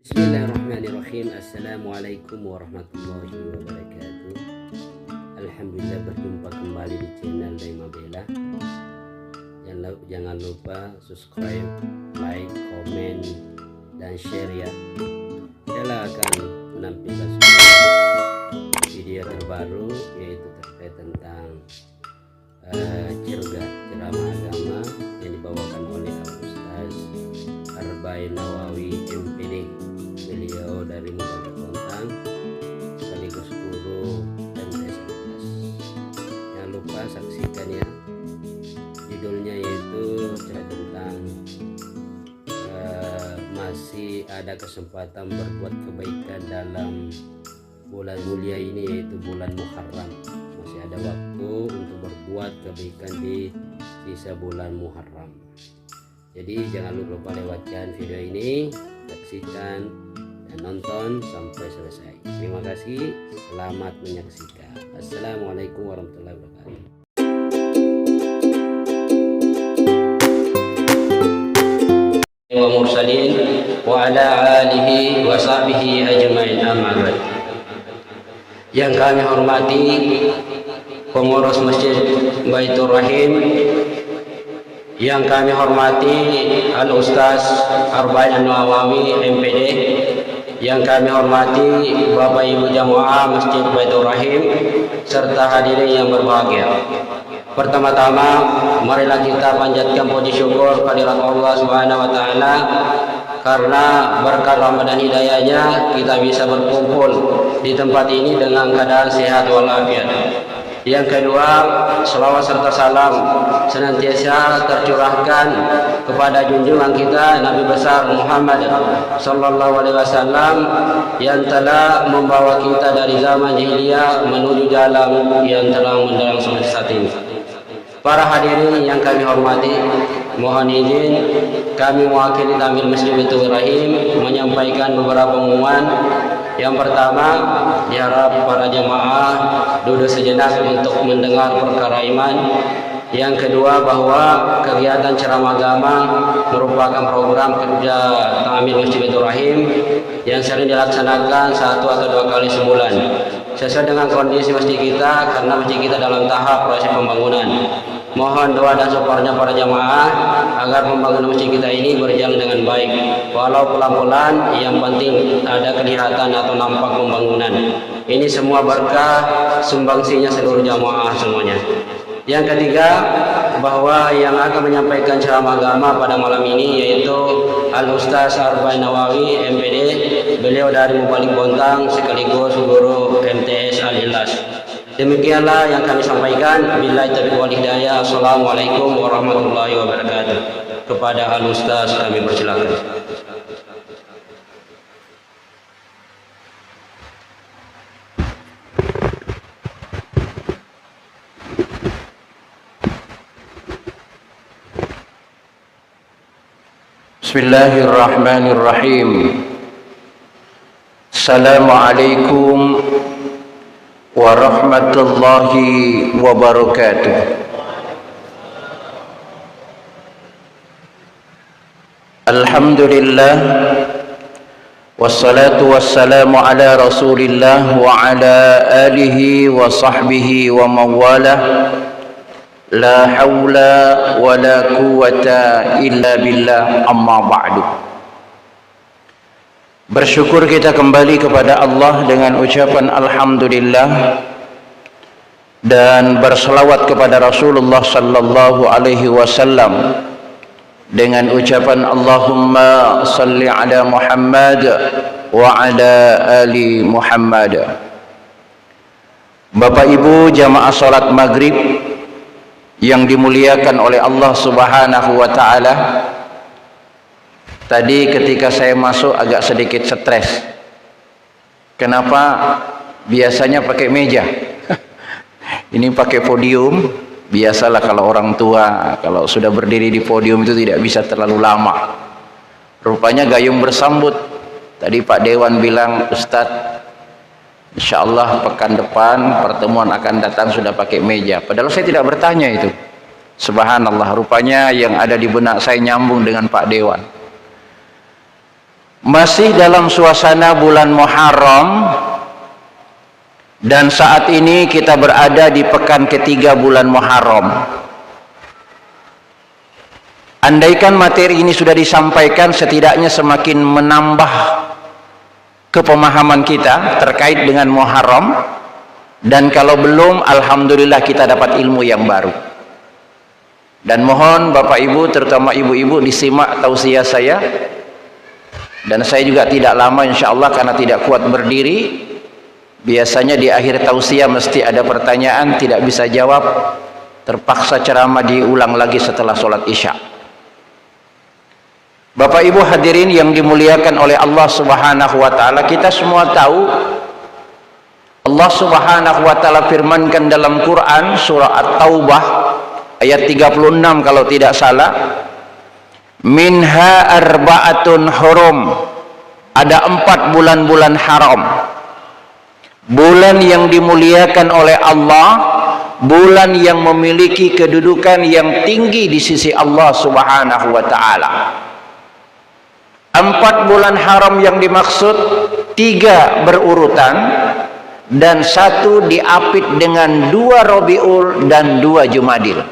Bismillahirrahmanirrahim. Assalamualaikum warahmatullahi wabarakatuh. Alhamdulillah berjumpa kembali di channel Daima Bella. Jangan lupa subscribe, like, komen, dan share ya. Bella akan menampilkan video terbaru yaitu terkait tentang ceramah agama yang dibawakan oleh Al-Ustaz Arbain Nawawi MPD. Beliau dari Mubalik Bontang sekaligus guru MTS. Jangan lupa saksikan ya. Judulnya yaitu tentang masih ada kesempatan berbuat kebaikan dalam bulan mulia ini yaitu bulan Muharram. Masih ada waktu untuk berbuat kebaikan di sisa bulan Muharram. Jadi jangan lupa lewatkan video ini, saksikan dan nonton sampai selesai. Terima kasih, selamat menyaksikan. Assalamualaikum warahmatullahi wabarakatuh. Wa mursalin wa ala alihi wa sahbihi ajmain, amma ba'd. Yang kami hormati pengurus Masjid Baitur Rahim, yang kami hormati Al-Ustaz Arbain Nawawi MPD, yang kami hormati Bapak Ibu Jamaah Masjid Baitur Rahim, serta hadirin yang berbahagia. Pertama-tama marilah kita panjatkan puji syukur kehadirat Allah Subhanahu wa taala karena berkat rahmat dan hidayahnya kita bisa berkumpul di tempat ini dengan keadaan sehat walafiat. Yang kedua, selawat serta salam senantiasa tercurahkan kepada junjungan kita Nabi besar Muhammad sallallahu alaihi wasallam yang telah membawa kita dari zaman jahiliyah menuju jalan yang terang menderang sampai saat ini. Para hadirin yang kami hormati, mohon izin kami mewakili Tamil Masjid Baitur Rahim menyampaikan beberapa pengumuman. Yang pertama, diharap para jamaah duduk sejenak untuk mendengar perkara iman. Yang kedua, bahwa kegiatan ceramah agama merupakan program kerja Tamil Masjid Baitur Rahim yang sering dilaksanakan 1 atau 2 kali sebulan sesuai dengan kondisi masjid kita, karena masjid kita dalam tahap proses pembangunan. Mohon doa dan supportnya para jamaah agar pembangunan masjid kita ini berjalan dengan baik, walau pelan-pelan, yang penting ada kelihatan atau nampak pembangunan. Ini semua berkah sumbangsinya seluruh jamaah semuanya. Yang ketiga, bahwa yang akan menyampaikan ceramah agama pada malam ini yaitu Al-Ustaz Arbain Nawawi MPD. Beliau dari Mubalik Bontang sekaligus guru MTS Al-Ikhlas. Demikianlah yang kami sampaikan. Billahi taufiq wal hidayah. Assalamualaikum warahmatullahi wabarakatuh. Kepada Al-Ustaz kami persilakan. Bismillahirrahmanirrahim. Assalamualaikum warahmatullahi wabarakatuh. Alhamdulillah, wassalatu wassalamu ala rasulillah wa ala alihi wa sahbihi wa mawalah. La hawla wa la quwwata illa billah, amma ba'du. Bersyukur kita kembali kepada Allah dengan ucapan alhamdulillah dan berselawat kepada Rasulullah sallallahu alaihi wasallam dengan ucapan Allahumma salli ala Muhammad wa ala ali Muhammad. Bapak Ibu jamaah salat maghrib yang dimuliakan oleh Allah Subhanahu wa taala. Tadi ketika saya masuk agak sedikit stres. Kenapa? Biasanya pakai meja. Ini pakai podium. Biasalah kalau orang tua kalau sudah berdiri di podium itu tidak bisa terlalu lama. Rupanya gayung bersambut. Tadi Pak Dewan bilang, Ustadz, insyaallah pekan depan pertemuan akan datang sudah pakai meja. Padahal saya tidak bertanya itu. Subhanallah, rupanya yang ada di benak saya nyambung dengan Pak Dewan. Masih dalam suasana bulan Muharram, dan saat ini kita berada di pekan ketiga bulan Muharram. Andaikan materi ini sudah disampaikan, setidaknya semakin menambah kepemahaman kita terkait dengan Muharram, dan kalau belum, alhamdulillah kita dapat ilmu yang baru. Dan mohon Bapak Ibu, terutama ibu-ibu, disimak tausiah saya. Dan saya juga tidak lama insyaallah, karena tidak kuat berdiri. Biasanya di akhir tausiah mesti ada pertanyaan, tidak bisa jawab, terpaksa ceramah diulang lagi setelah sholat isya. Bapak Ibu hadirin yang dimuliakan oleh Allah Subhanahu wa taala, kita semua tahu Allah Subhanahu wa taala firmankan dalam Quran surah At-Taubah ayat 36 kalau tidak salah, minha arba'atun hurum, ada 4 bulan-bulan haram, bulan yang dimuliakan oleh Allah, bulan yang memiliki kedudukan yang tinggi di sisi Allah Subhanahu wa taala. 4 bulan haram yang dimaksud, 3 berurutan dan 1 diapit dengan 2 Rabiul dan 2 Jumadil.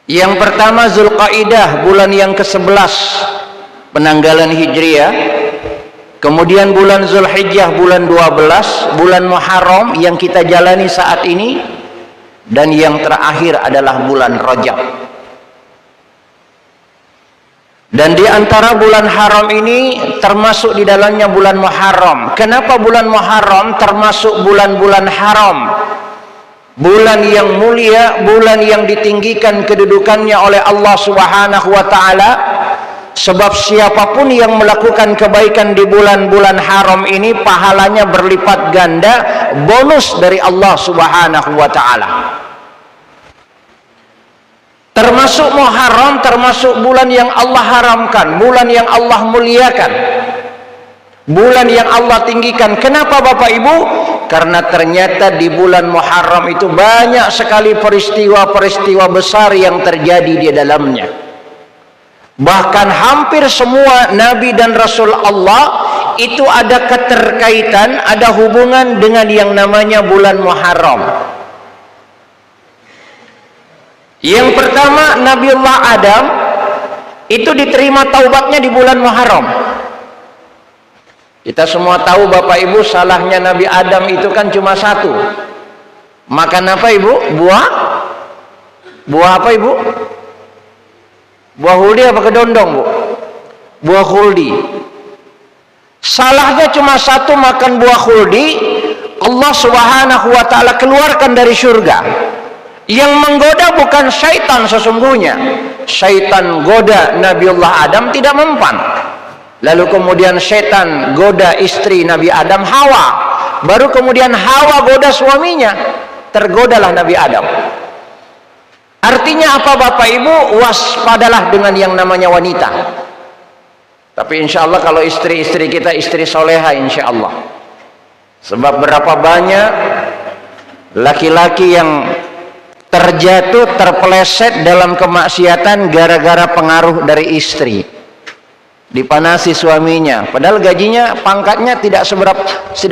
Yang pertama Zulqaidah, bulan yang ke-11 penanggalan Hijriah. Kemudian bulan Zulhijjah, bulan 12, bulan Muharram yang kita jalani saat ini, dan yang terakhir adalah bulan Rajab. Dan di antara bulan haram ini termasuk di dalamnya bulan Muharram. Kenapa bulan Muharram termasuk bulan-bulan haram? Bulan yang mulia, bulan yang ditinggikan kedudukannya oleh Allah Subhanahu wa taala. Sebab siapapun yang melakukan kebaikan di bulan-bulan haram ini, pahalanya berlipat ganda, bonus dari Allah Subhanahu wa taala. Termasuk Muharram, termasuk bulan yang Allah haramkan, bulan yang Allah muliakan, bulan yang Allah tinggikan. Kenapa Bapak Ibu? Karena ternyata di bulan Muharram itu banyak sekali peristiwa-peristiwa besar yang terjadi di dalamnya. Bahkan hampir semua Nabi dan Rasul Allah itu ada keterkaitan, ada hubungan dengan yang namanya bulan Muharram. Yang pertama, Nabiullah Adam itu diterima taubatnya di bulan Muharram. Kita semua tahu Bapak Ibu, salahnya Nabi Adam itu kan cuma 1. Makan apa Ibu? Buah apa Ibu? Buah huldi apa kedondong Bu? Buah huldi. Salahnya cuma 1, makan buah huldi. Allah Subhanahu wa taala keluarkan dari surga. Yang menggoda bukan syaitan sesungguhnya. Syaitan goda Nabiullah Adam tidak mempan. Lalu kemudian syaitan goda istri Nabi Adam, Hawa. Baru kemudian Hawa goda suaminya. Tergodalah Nabi Adam. Artinya apa Bapak Ibu? Waspadalah dengan yang namanya wanita. Tapi insya Allah kalau istri-istri kita istri soleha insya Allah. Sebab berapa banyak laki-laki yang terjatuh, terpeleset dalam kemaksiatan gara-gara pengaruh dari istri. Dipanasi suaminya, padahal gajinya, pangkatnya tidak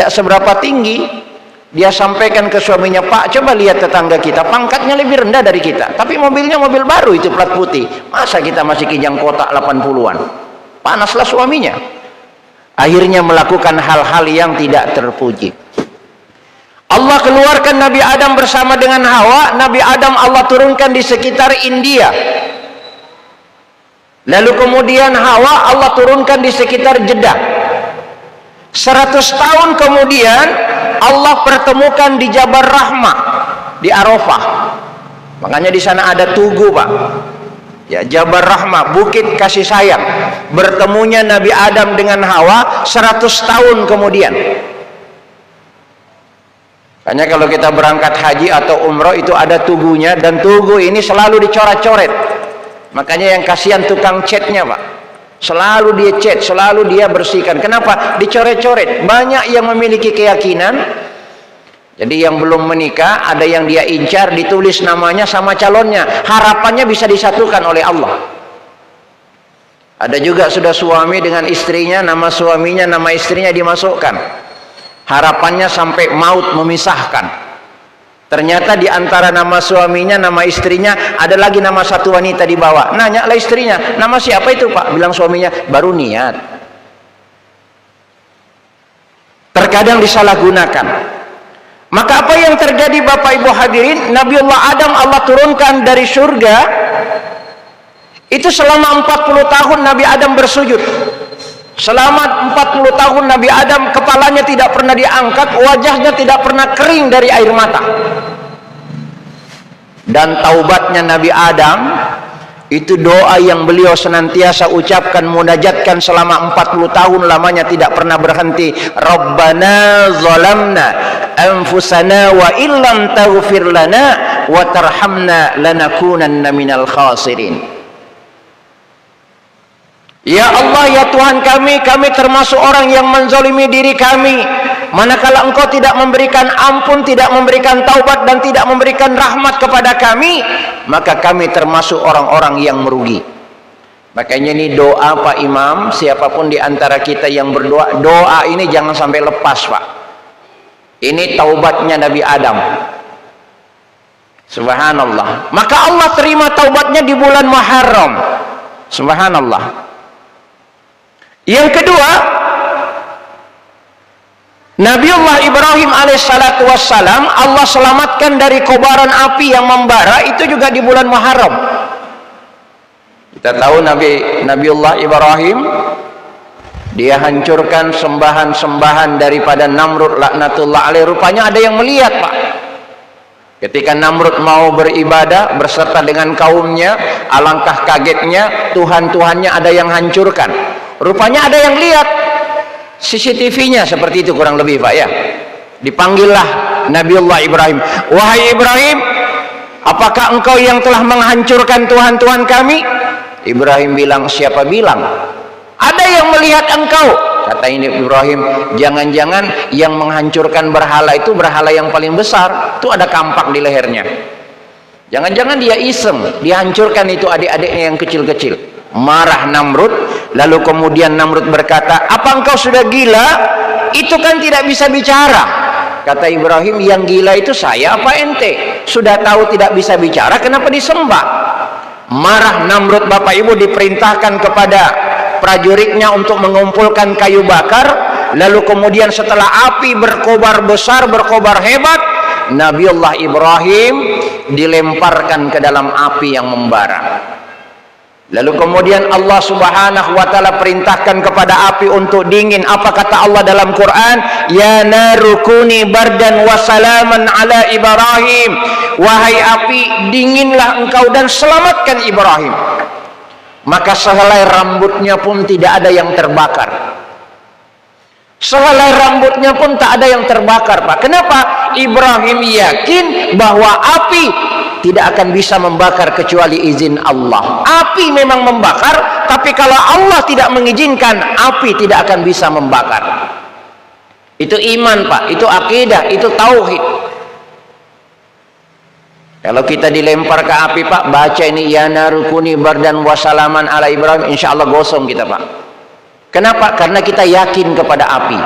seberapa tinggi. Dia sampaikan ke suaminya, Pak, coba lihat tetangga kita, pangkatnya lebih rendah dari kita, tapi mobilnya mobil baru itu plat putih. Masa kita masih kijang kotak 80-an? Panaslah suaminya. Akhirnya melakukan hal-hal yang tidak terpuji. Allah keluarkan Nabi Adam bersama dengan Hawa. Nabi Adam Allah turunkan di sekitar India. Lalu kemudian Hawa Allah turunkan di sekitar Jeddah. 100 tahun kemudian Allah pertemukan di Jabal Rahmah, di Arafah. Makanya di sana ada tugu Pak. Ya, Jabal Rahmah, bukit kasih sayang. Bertemunya Nabi Adam dengan Hawa 100 tahun kemudian. Hanya kalau kita berangkat haji atau umroh itu ada tugunya, dan tugu ini selalu dicoret-coret. Makanya yang kasihan tukang catnya Pak, selalu dia cat, selalu dia bersihkan. Kenapa? Dicoret-coret. Banyak yang memiliki keyakinan, jadi yang belum menikah ada yang dia incar, ditulis namanya sama calonnya, harapannya bisa disatukan oleh Allah. Ada juga sudah suami dengan istrinya, nama suaminya, nama istrinya dimasukkan. Harapannya sampai maut memisahkan. Ternyata di antara nama suaminya, nama istrinya, ada lagi nama satu wanita di bawah. Nanyalah istrinya, nama siapa itu Pak? Bilang suaminya, baru niat. Terkadang disalahgunakan. Maka apa yang terjadi Bapak Ibu hadirin? Nabiullah Adam Allah turunkan dari surga. Itu selama 40 tahun Nabi Adam bersujud. Selama 40 tahun Nabi Adam kepalanya tidak pernah diangkat, wajahnya tidak pernah kering dari air mata. Dan taubatnya Nabi Adam itu doa yang beliau senantiasa ucapkan, munajatkan selama 40 tahun lamanya, tidak pernah berhenti. Rabbana zalamna anfusana wa illam taghfir lana wa tarhamna lanakunanna minal khasirin. Ya Allah, ya Tuhan kami termasuk orang yang menzalimi diri kami. Manakala Engkau tidak memberikan ampun, tidak memberikan taubat, dan tidak memberikan rahmat kepada kami, maka kami termasuk orang-orang yang merugi. Makanya ini doa Pak Imam, siapapun di antara kita yang berdoa, doa ini jangan sampai lepas Pak. Ini taubatnya Nabi Adam. Subhanallah. Maka Allah terima taubatnya di bulan Muharram. Subhanallah. Yang kedua, Nabiullah Ibrahim alaihissalatu wassalam Allah selamatkan dari kobaran api yang membara, itu juga di bulan Muharram. Kita tahu Nabiullah Ibrahim, dia hancurkan sembahan-sembahan daripada Namrud laknatullah alaih. Rupanya ada yang melihat Pak. Ketika Namrud mau beribadah berserta dengan kaumnya, alangkah kagetnya, Tuhan-Tuhannya ada yang hancurkan. Rupanya ada yang lihat CCTV-nya, seperti itu kurang lebih Pak ya. Dipanggillah Nabiullah Ibrahim. Wahai Ibrahim, apakah engkau yang telah menghancurkan Tuhan-Tuhan kami? Ibrahim bilang, siapa bilang? Ada yang melihat engkau. Kata ini Ibrahim, jangan-jangan yang menghancurkan berhala itu berhala yang paling besar. Itu ada kampak di lehernya. Jangan-jangan dia iseng, dihancurkan itu adik-adiknya yang kecil-kecil. Marah Namrud, lalu kemudian Namrud berkata, apa engkau sudah gila? Itu kan tidak bisa bicara. Kata Ibrahim, yang gila itu saya apa ente? Sudah tahu tidak bisa bicara, kenapa disembah? Marah Namrud Bapak Ibu, diperintahkan kepada prajuritnya untuk mengumpulkan kayu bakar. Lalu kemudian setelah api berkobar besar, berkobar hebat, Nabiullah Ibrahim dilemparkan ke dalam api yang membara. Lalu kemudian Allah subhanahu wa ta'ala perintahkan kepada api untuk dingin. Apa kata Allah dalam Quran? Ya narukuni bardan wa salaman ala Ibrahim. Wahai api, dinginlah engkau dan selamatkan Ibrahim. Maka sehelai rambutnya pun tidak ada yang terbakar. Sehelai rambutnya pun tak ada yang terbakar Pak. Kenapa? Ibrahim yakin bahwa api tidak akan bisa membakar kecuali izin Allah. Api memang membakar, tapi kalau Allah tidak mengizinkan, api tidak akan bisa membakar. Itu iman Pak, itu akidah, itu tauhid. Kalau kita dilempar ke api Pak, baca ini ya narukuni bardan wasalaman ala Ibrahim, insya Allah gosong kita Pak. Kenapa? Karena kita yakin kepada api.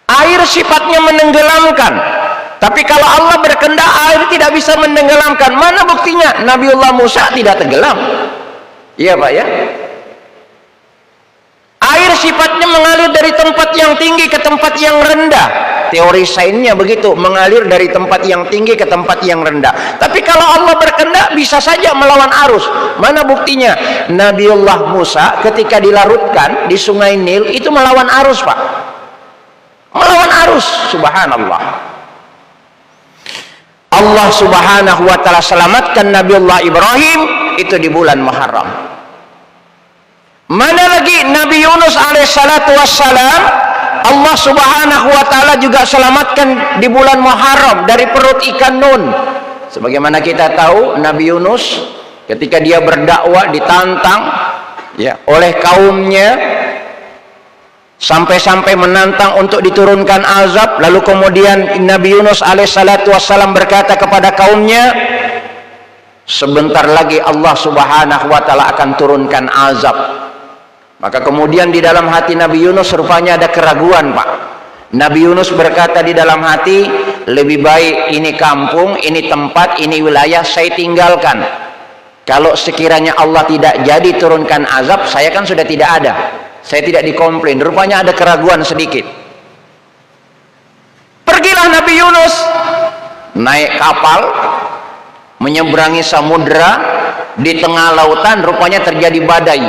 Air sifatnya menenggelamkan, tapi kalau Allah berkehendak air tidak bisa menenggelamkan. Mana buktinya? Nabiullah Musa tidak tenggelam. Iya Pak ya. Air sifatnya mengalir dari tempat yang tinggi ke tempat yang rendah. Teori sainsnya begitu, mengalir dari tempat yang tinggi ke tempat yang rendah. Tapi kalau Allah berkehendak bisa saja melawan arus. Mana buktinya? Nabiullah Musa ketika dilarutkan di Sungai Nil itu melawan arus Pak. Melawan arus, subhanallah. Allah subhanahu wa ta'ala selamatkan Nabiullah Ibrahim itu di bulan Muharram. Mana lagi Nabi Yunus alaihissalatu wassalam, Allah subhanahu wa ta'ala juga selamatkan di bulan Muharram dari perut ikan Nun. Sebagaimana kita tahu Nabi Yunus ketika dia berdakwah ditantang ya oleh kaumnya, sampai-sampai menantang untuk diturunkan azab. Lalu kemudian Nabi Yunus alaihissalatu wassalam berkata kepada kaumnya, sebentar lagi Allah Subhanahu wa taala akan turunkan azab. Maka kemudian di dalam hati Nabi Yunus rupanya ada keraguan, Pak. Nabi Yunus berkata di dalam hati, lebih baik ini kampung, ini tempat, ini wilayah saya tinggalkan. Kalau sekiranya Allah tidak jadi turunkan azab, saya kan sudah tidak ada, saya tidak dikomplain. Rupanya ada keraguan sedikit. Pergilah Nabi Yunus naik kapal menyeberangi samudera. Di tengah lautan rupanya terjadi badai,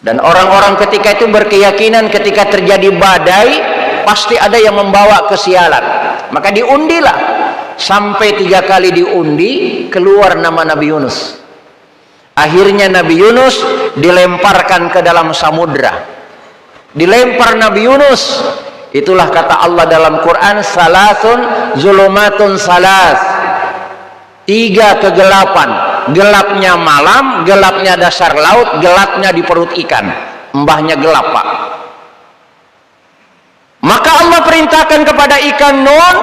dan orang-orang ketika itu berkeyakinan ketika terjadi badai pasti ada yang membawa kesialan. Maka diundilah, sampai 3 kali diundi, keluar nama Nabi Yunus. Akhirnya Nabi Yunus dilemparkan ke dalam samudera. Dilempar Nabi Yunus, itulah kata Allah dalam Quran, salasun zulumatun salas, 3 kegelapan. Gelapnya malam, gelapnya dasar laut, gelapnya di perut ikan. Mbahnya gelap, Pak. Maka Allah perintahkan kepada ikan Nun,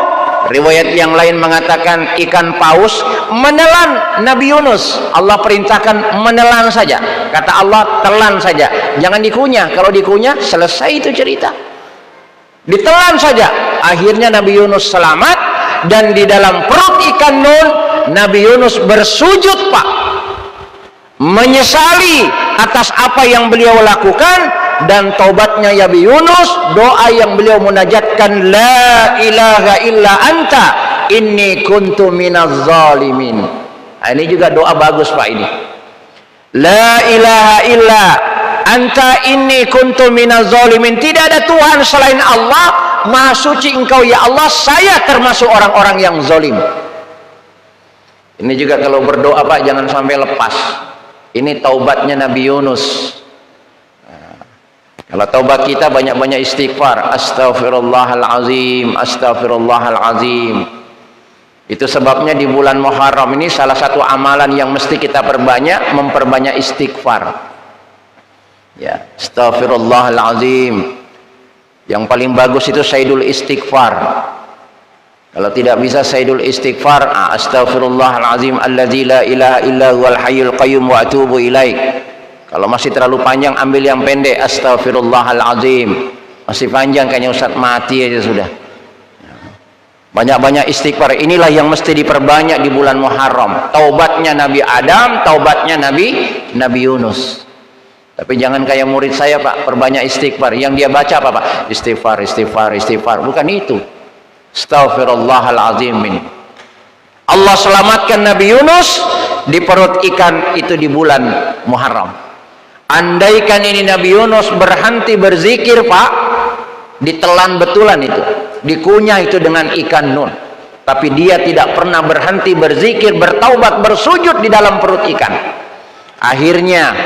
riwayat yang lain mengatakan ikan paus, menelan Nabi Yunus. Allah perintahkan menelan saja. Kata Allah, telan saja, jangan dikunyah. Kalau dikunyah selesai itu cerita. Ditelan saja. Akhirnya Nabi Yunus selamat, dan di dalam perut ikan Nun Nabi Yunus bersujud, Pak, menyesali atas apa yang beliau lakukan, dan taubatnya Nabi Yunus, doa yang beliau munajatkan, la ilaha illa anta inni kuntu minaz zalimin. Nah, ini juga doa bagus, Pak, ini. La ilaha illa anta inni kuntu minaz zalimin. Tidak ada Tuhan selain Allah, maha suci engkau ya Allah, saya termasuk orang-orang yang zalim. Ini juga kalau berdoa, Pak, jangan sampai lepas. Ini taubatnya Nabi Yunus. Nah, kalau taubat kita banyak-banyak istighfar, astaghfirullahalazim, astaghfirullahalazim. Itu sebabnya di bulan Muharram ini salah satu amalan yang mesti kita perbanyak, memperbanyak istighfar. Ya, astaghfirullahalazim. Yang paling bagus itu sayyidul istighfar. Kalau tidak bisa sayyidul istighfar, astaghfirullahalazim alladzi la ilaha illa huwal hayyul qayyum wa atubu ilaik. Kalau masih terlalu panjang, ambil yang pendek, astaghfirullahalazim. Masih panjang kayaknya Ustaz, mati aja sudah. Banyak-banyak istighfar. Inilah yang mesti diperbanyak di bulan Muharram. Taubatnya Nabi Adam, taubatnya Nabi Yunus. Tapi jangan kayak murid saya, Pak, perbanyak istighfar. Yang dia baca apa, Pak? Istighfar, istighfar, istighfar. Bukan itu. Astaghfirullahalazim. Allah selamatkan Nabi Yunus di perut ikan itu di bulan Muharram. Andaikan ini Nabi Yunus berhenti berzikir, Pak, ditelan betulan itu, dikunyah itu dengan ikan Nun. Tapi dia tidak pernah berhenti berzikir, bertaubat, bersujud di dalam perut ikan. Akhirnya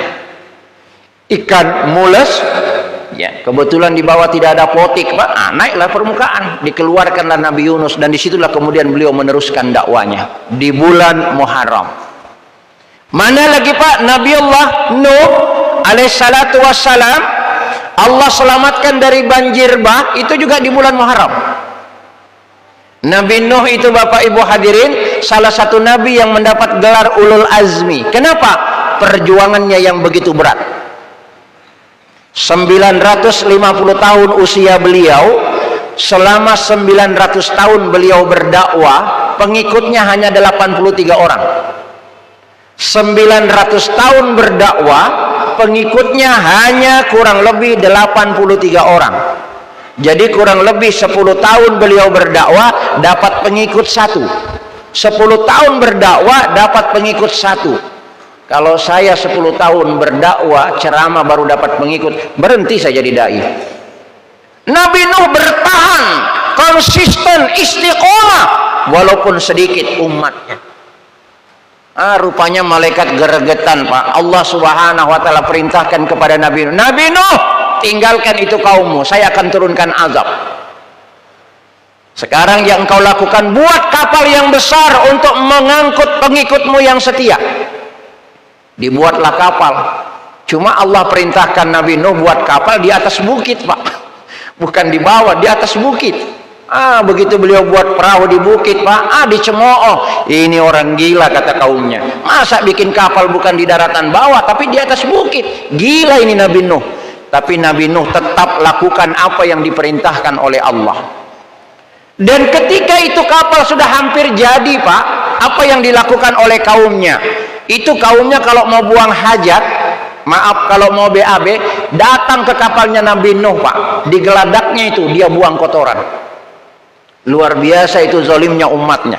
ikan mules, ya, kebetulan di bawah tidak ada potik, Pak. Naiklah permukaan, dikeluarkanlah Nabi Yunus, dan disitulah kemudian beliau meneruskan dakwanya di bulan Muharram. Mana lagi, Pak, Nabi Allah Nuh alaihissalatu wassalam, Allah selamatkan dari banjir bah, itu juga di bulan Muharram. Nabi Nuh itu, Bapak Ibu hadirin, salah satu nabi yang mendapat gelar ulul azmi. Kenapa? Perjuangannya yang begitu berat. 950 tahun usia beliau, selama 900 tahun beliau berdakwah, pengikutnya hanya 83 orang. 900 tahun berdakwah, pengikutnya hanya kurang lebih 83 orang. Jadi kurang lebih 10 tahun beliau berdakwah dapat pengikut 1. 10 tahun berdakwah dapat pengikut 1. Kalau saya 10 tahun berdakwah, ceramah baru dapat pengikut, berhenti saya jadi dai. Nabi Nuh bertahan, konsisten, istiqomah, walaupun sedikit umatnya. Rupanya malaikat geregetan, Pak. Allah Subhanahu wa taala perintahkan kepada Nabi Nuh, Nabi Nuh, tinggalkan itu kaummu, saya akan turunkan azab. Sekarang yang kau lakukan, buat kapal yang besar untuk mengangkut pengikutmu yang setia. Dibuatlah kapal. Cuma Allah perintahkan Nabi Nuh buat kapal di atas bukit, Pak. Bukan di bawah, di atas bukit. Begitu beliau buat perahu di bukit, Pak, dicemooh. Ini orang gila, kata kaumnya. Masa bikin kapal bukan di daratan bawah, tapi di atas bukit? Gila ini Nabi Nuh. Tapi Nabi Nuh tetap lakukan apa yang diperintahkan oleh Allah. Dan ketika itu kapal sudah hampir jadi, Pak, apa yang dilakukan oleh kaumnya? Itu kaumnya kalau mau buang hajat, maaf kalau mau BAB, datang ke kapalnya Nabi Nuh, Pak. Di geladaknya itu dia buang kotoran. Luar biasa itu zalimnya umatnya.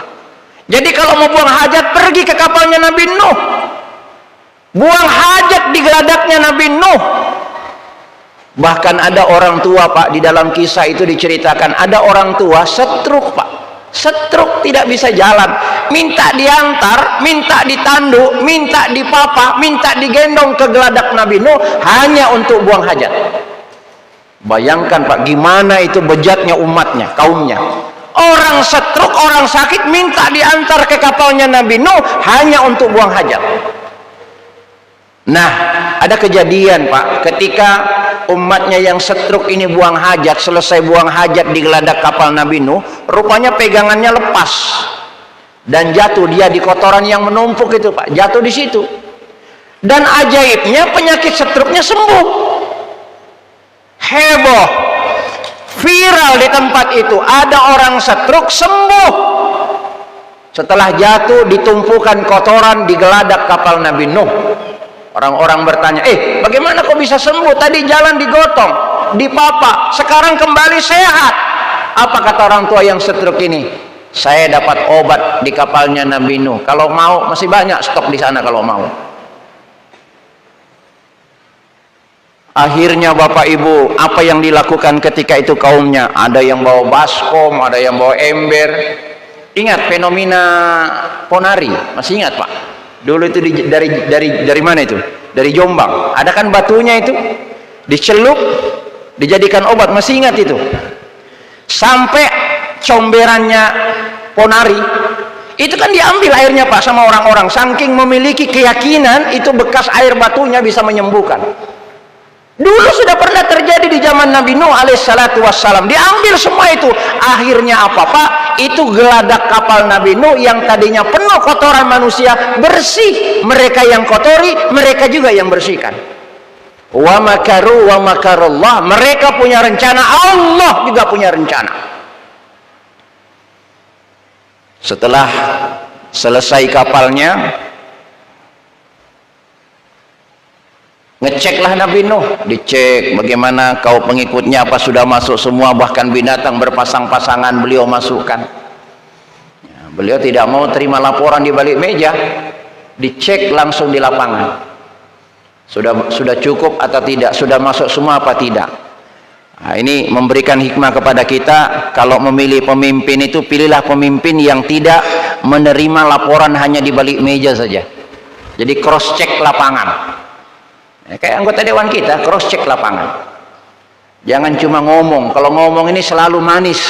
Jadi kalau mau buang hajat, pergi ke kapalnya Nabi Nuh. Buang hajat di geladaknya Nabi Nuh. Bahkan ada orang tua, Pak, di dalam kisah itu diceritakan, ada orang tua stroke, Pak. Stroke, tidak bisa jalan. Minta diantar, minta ditandu, minta dipapa, minta digendong ke geladak Nabi Nuh hanya untuk buang hajat. Bayangkan, Pak, gimana itu bejatnya umatnya, kaumnya. Orang stroke, orang sakit minta diantar ke kapalnya Nabi Nuh hanya untuk buang hajat. Nah, ada kejadian, Pak, ketika umatnya yang stroke ini buang hajat, selesai buang hajat di geladak kapal Nabi Nuh, rupanya pegangannya lepas dan jatuh dia di kotoran yang menumpuk itu, Pak, jatuh di situ. Dan ajaibnya penyakit stroke-nya sembuh. Heboh, viral di tempat itu, ada orang stroke sembuh setelah jatuh ditumpukan kotoran di geladak kapal Nabi Nuh. Orang-orang bertanya, bagaimana kok bisa sembuh? Tadi jalan digotong, dipapa, sekarang kembali sehat. Apa kata orang tua yang stroke ini? Saya dapat obat di kapalnya Nabi Nuh. Kalau mau, masih banyak stok di sana kalau mau. Akhirnya Bapak Ibu, apa yang dilakukan ketika itu kaumnya? Ada yang bawa baskom, ada yang bawa ember. Ingat fenomena ponari, masih ingat, Pak? Dulu itu dari mana itu? Dari Jombang. Ada kan batunya itu dicelup, dijadikan obat, masih ingat itu? Sampai comberannya ponari itu kan diambil airnya, Pak, sama orang-orang, saking memiliki keyakinan itu bekas air batunya bisa menyembuhkan. Dulu sudah pernah terjadi di zaman Nabi Nuh alaihissalatu wassalam, diambil semua itu. Akhirnya apa, Pak? Itu geladak kapal Nabi Nuh yang tadinya penuh kotoran manusia bersih. Mereka yang kotori, mereka juga yang bersihkan. Wa makaru wa makarullah. Mereka punya rencana, Allah juga punya rencana. Setelah selesai kapalnya, ngeceklah Nabi Nuh, dicek bagaimana kau pengikutnya, apa sudah masuk semua, bahkan binatang berpasang-pasangan beliau masukkan. Beliau tidak mau terima laporan di balik meja, dicek langsung di lapangan. Sudah cukup atau tidak, sudah masuk semua apa tidak. Nah, ini memberikan hikmah kepada kita, kalau memilih pemimpin itu pilihlah pemimpin yang tidak menerima laporan hanya di balik meja saja. Jadi cross check lapangan. Kayak anggota dewan kita, cross check lapangan. Jangan cuma ngomong. Kalau ngomong ini selalu manis.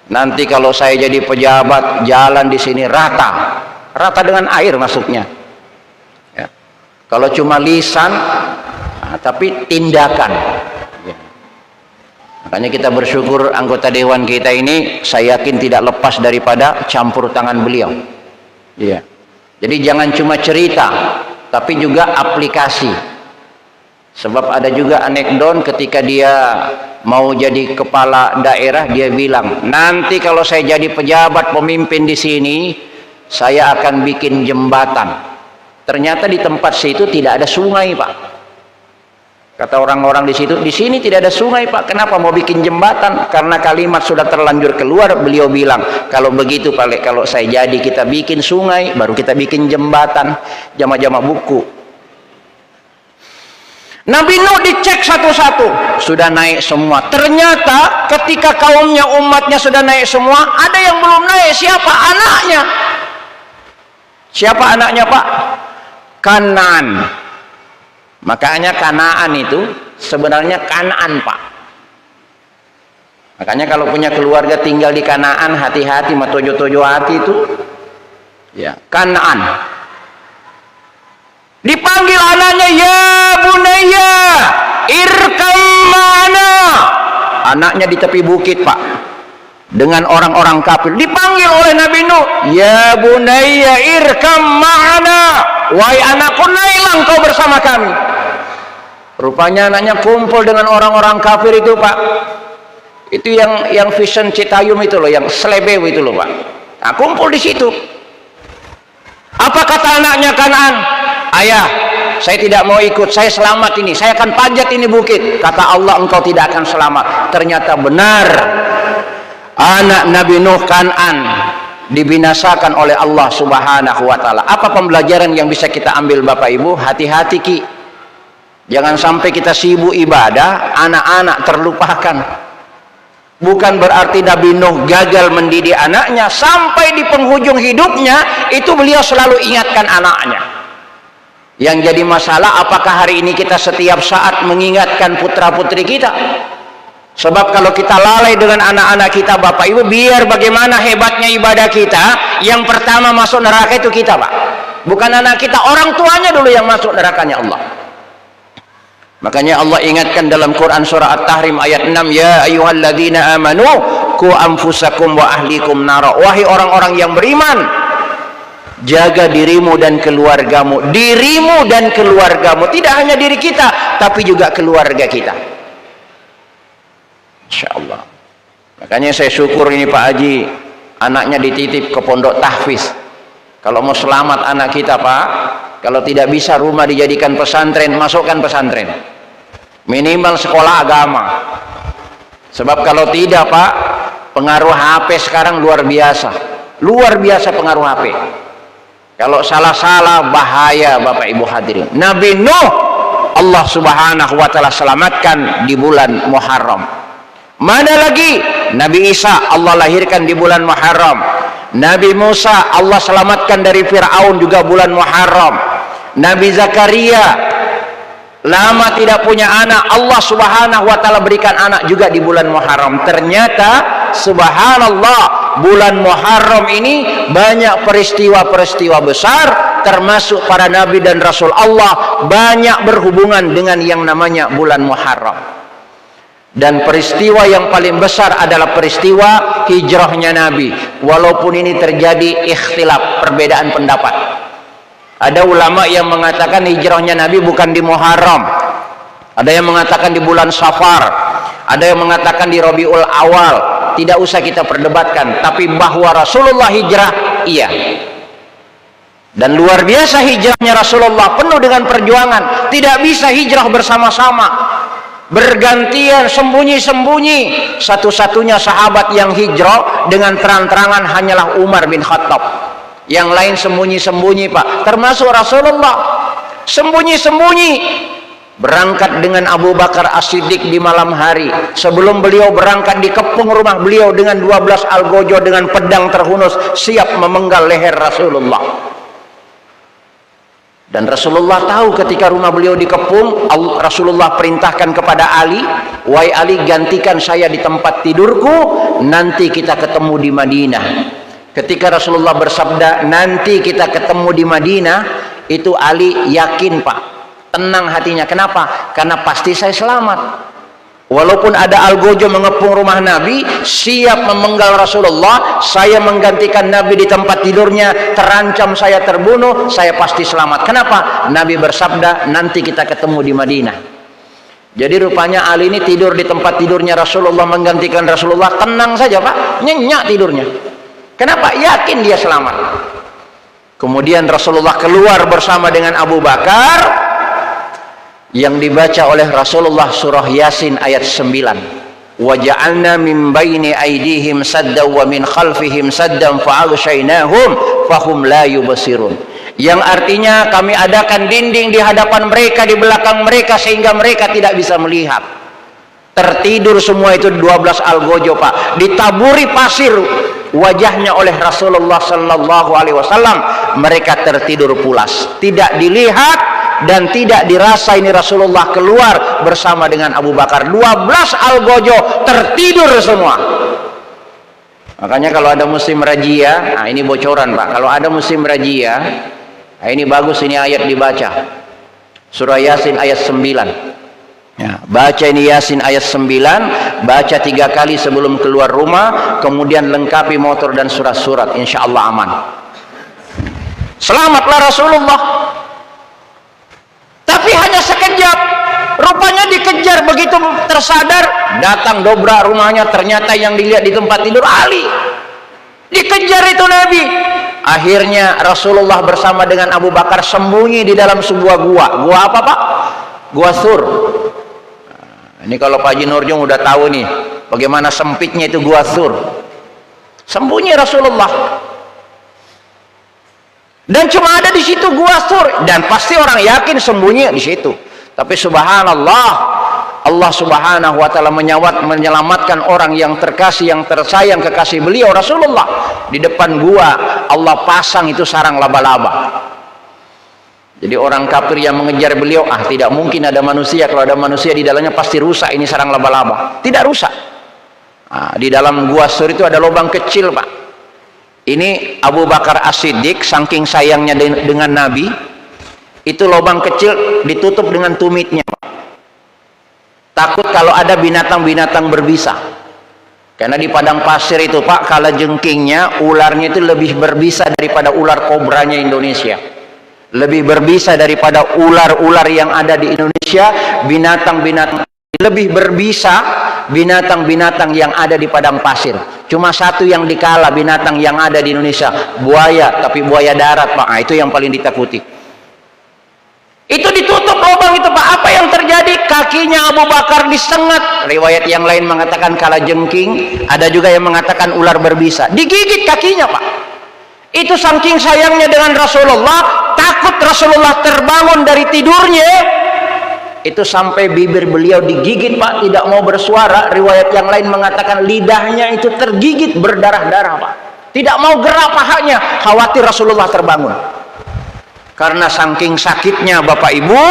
Nanti kalau saya jadi pejabat, jalan di sini rata dengan air masuknya. Ya. Kalau cuma lisan, tapi tindakan. Ya. Makanya kita bersyukur anggota dewan kita ini, saya yakin tidak lepas daripada campur tangan beliau. Ya. Jadi jangan cuma cerita, tapi juga aplikasi. Sebab ada juga anekdot ketika dia mau jadi kepala daerah, dia bilang, nanti kalau saya jadi pejabat pemimpin di sini, saya akan bikin jembatan. Ternyata di tempat situ tidak ada sungai, Pak. Kata orang-orang di situ, di sini tidak ada sungai, Pak. Kenapa mau bikin jembatan? Karena kalimat sudah terlanjur keluar. Beliau bilang, kalau begitu Pak, kalau saya jadi kita bikin sungai, baru kita bikin jembatan. Jama-jama buku. Nabi Nuh dicek satu-satu, sudah naik semua. Ternyata ketika kaumnya, umatnya sudah naik semua, ada yang belum naik. Siapa? Anaknya. Siapa anaknya, Pak? Kanaan. Makanya Kanaan itu sebenarnya Kanaan, Pak. Makanya kalau punya keluarga tinggal di Kanaan, hati-hati, matojo-tojo hati itu. Ya, Kanaan. Dipanggil anaknya, ya bunayya irkam mana. Anaknya di tepi bukit, Pak. dengan orang-orang kafir. Dipanggil oleh Nabi Nuh, ya bunayya irkam ma'ana, wahai anakku naiklah engkau bersama kami. Rupanya anaknya kumpul dengan orang-orang kafir itu, Pak. Itu yang Vision Citayam itu loh, yang Slebeu itu loh, Pak. Nah, kumpul di situ. Apa kata anaknya Kan'an? Ayah, saya tidak mau ikut, saya selamat ini, saya akan panjat ini bukit. Kata Allah, engkau tidak akan selamat. Ternyata benar, anak Nabi Nuh Kan'an dibinasakan oleh Allah Subhanahu wa ta'ala. Apa pembelajaran yang bisa kita ambil, Bapak Ibu? Hati-hati, Ki. Jangan sampai kita sibuk ibadah, anak-anak terlupakan. Bukan berarti Nabi Nuh gagal mendidik anaknya, sampai di penghujung hidupnya itu beliau selalu ingatkan anaknya. Yang jadi masalah, apakah hari ini kita setiap saat mengingatkan putra-putri kita? Sebab kalau kita lalai dengan anak-anak kita, Bapak Ibu, biar bagaimana hebatnya ibadah kita, yang pertama masuk neraka itu kita, Pak. Bukan anak kita, orang tuanya dulu yang masuk nerakanya Allah. Makanya Allah ingatkan dalam Quran surah At-Tahrim ayat 6, ya ayyuhalladzina amanu qu anfusakum wa ahlikum nara. Wahai orang-orang yang beriman, jaga dirimu dan keluargamu. Dirimu dan keluargamu, tidak hanya diri kita, tapi juga keluarga kita. Insyaallah. Makanya saya syukur ini Pak Haji, anaknya dititip ke pondok tahfiz. Kalau mau selamat anak kita, Pak, kalau tidak bisa rumah dijadikan pesantren, masukkan pesantren. Minimal sekolah agama. Sebab kalau tidak, Pak, pengaruh HP sekarang luar biasa. Luar biasa pengaruh HP. Kalau salah-salah bahaya, Bapak Ibu hadirin. Nabi Nuh Allah Subhanahu wa ta'ala selamatkan di bulan Muharram. Mana lagi? Nabi Isa Allah lahirkan di bulan Muharram. Nabi Musa Allah selamatkan dari Fir'aun juga bulan Muharram. Nabi Zakaria lama tidak punya anak, Allah Subhanahu wa ta'ala berikan anak juga di bulan Muharram. Ternyata subhanallah, bulan Muharram ini banyak peristiwa-peristiwa besar, termasuk para nabi dan rasul Allah banyak berhubungan dengan yang namanya bulan Muharram. Dan peristiwa yang paling besar adalah peristiwa hijrahnya Nabi. Walaupun ini terjadi ikhtilaf, perbedaan pendapat. Ada ulama yang mengatakan hijrahnya Nabi bukan di Muharram. Ada yang mengatakan di bulan Safar. Ada yang mengatakan di Rabiul Awal. Tidak usah kita perdebatkan. Tapi bahwa Rasulullah hijrah, iya. Dan luar biasa hijrahnya Rasulullah, penuh dengan perjuangan. Tidak bisa hijrah bersama-sama, bergantian, sembunyi-sembunyi. Satu-satunya sahabat yang hijrah dengan terang-terangan hanyalah Umar bin Khattab. Yang lain sembunyi-sembunyi, Pak. Termasuk Rasulullah sembunyi-sembunyi berangkat dengan Abu Bakar As-Siddiq di malam hari. Sebelum beliau berangkat, dikepung rumah beliau dengan 12 algojo dengan pedang terhunus, siap memenggal leher Rasulullah. Dan Rasulullah tahu ketika rumah beliau dikepung, Rasulullah perintahkan kepada Ali, wahai Ali, gantikan saya di tempat tidurku, nanti kita ketemu di Madinah. Ketika Rasulullah bersabda, nanti kita ketemu di Madinah, itu Ali yakin, Pak, tenang hatinya. Kenapa? Karena pasti saya selamat. Walaupun ada algojo mengepung rumah Nabi, siap memenggal Rasulullah, saya menggantikan Nabi di tempat tidurnya, terancam saya terbunuh, saya pasti selamat. Kenapa? Nabi bersabda, nanti kita ketemu di Madinah. Jadi rupanya Ali ini tidur di tempat tidurnya Rasulullah, menggantikan Rasulullah, tenang saja, Pak, nyenyak tidurnya. Kenapa? Yakin dia selamat. Kemudian Rasulullah keluar bersama dengan Abu Bakar, yang dibaca oleh Rasulullah surah Yasin ayat 9. Wa ja'alna min baini aydihim saddan wa min khalfihim saddan fa'aghshaynahum fahum la yubsirun. Yang artinya kami adakan dinding di hadapan mereka, di belakang mereka, sehingga mereka tidak bisa melihat. Tertidur semua itu 12 algojo, Pak. Ditaburi pasir wajahnya oleh Rasulullah sallallahu alaihi wasallam, mereka tertidur pulas, tidak dilihat dan tidak dirasa ini Rasulullah keluar bersama dengan Abu Bakar. 12 algojo tertidur semua. Makanya kalau ada musim rajia, nah ini bocoran, Pak, kalau ada musim rajia, nah ini bagus ini ayat dibaca, surah Yasin ayat 9. Ya, baca ini Yasin ayat 9, baca 3 kali sebelum keluar rumah, kemudian lengkapi motor dan surat-surat, insya Allah aman. Selamatlah Rasulullah. Tapi hanya sekejap, rupanya dikejar, begitu tersadar, datang dobrak rumahnya, ternyata yang dilihat di tempat tidur Ali. Dikejar itu Nabi. Akhirnya Rasulullah bersama dengan Abu Bakar sembunyi di dalam sebuah gua. Gua apa Pak? Gua Sur. Ini kalau Pak Haji Nurjung udah tahu nih bagaimana sempitnya itu Gua Sur. Sembunyi Rasulullah. Dan cuma ada di situ Gua Sur, dan pasti orang yakin sembunyi di situ. Tapi subhanallah, Allah Subhanahu wa taala menyelamatkan orang yang terkasih, yang tersayang, kekasih beliau Rasulullah. Di depan gua Allah pasang itu sarang laba-laba. Jadi orang kafir yang mengejar beliau, tidak mungkin ada manusia, kalau ada manusia di dalamnya pasti rusak ini sarang laba-laba. Tidak rusak. Di dalam Gua Sur itu ada lubang kecil Pak. Ini Abu Bakar As-Siddiq saking sayangnya dengan Nabi, itu lubang kecil ditutup dengan tumitnya Pak. Takut kalau ada binatang-binatang berbisa. Karena di padang pasir itu Pak, kalajengkingnya, ularnya itu lebih berbisa daripada ular kobranya Indonesia. Lebih berbisa daripada ular-ular yang ada di Indonesia. Binatang-binatang lebih berbisa, binatang-binatang yang ada di padang pasir. Cuma satu yang dikala binatang yang ada di Indonesia, buaya, tapi buaya darat Pak. Itu yang paling ditakuti. Itu ditutup lubang itu Pak. Apa yang terjadi? Kakinya Abu Bakar disengat. Riwayat yang lain mengatakan kalajengking, ada juga yang mengatakan ular berbisa. Digigit kakinya Pak. Itu saking sayangnya dengan Rasulullah, takut Rasulullah terbangun dari tidurnya, itu sampai bibir beliau digigit Pak, tidak mau bersuara. Riwayat yang lain mengatakan lidahnya itu tergigit berdarah-darah Pak, tidak mau gerak pahanya, khawatir Rasulullah terbangun. Karena saking sakitnya Bapak Ibu,